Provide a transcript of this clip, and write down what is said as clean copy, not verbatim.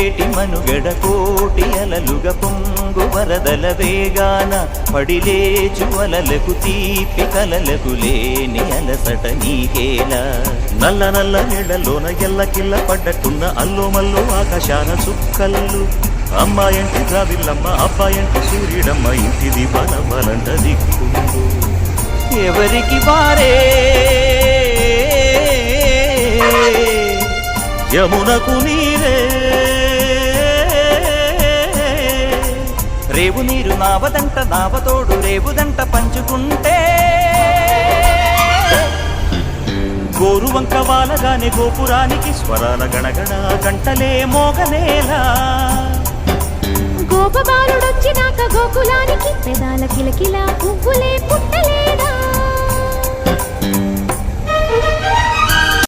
ఏటి మనుగడ కోటి అలలుగ పొంగు వరదల వేగాన పడిలేచు అలలకు తీపి కలలకు లేని అలసట నీకేలా నల్ల నల్ల నీళ్లలోన ఎల్లకిల్ల పడ్డట్టున్న అల్లో మల్లో ఆకాశాన చుక్కల్లు అమ్మాయంటి ద్రావిల్లమ్మ అబ్బాయంటి సూర్యుడమ్మ ఇంటిది బలబలంట దిక్కుండు ఎవరికి వారే యమునకు నీరే రేవు నీరు నావదంట నావతోడు రేవుదంట పంచుకుంటే గోరువంక వాలగానే గోపురానికి స్వరాల గణగణ గంటలే మోగనేలా గోపబాలుడొచ్చినాక గోకులానికి పెదాల కిలకిలా పువ్వులే పుట్టలేదా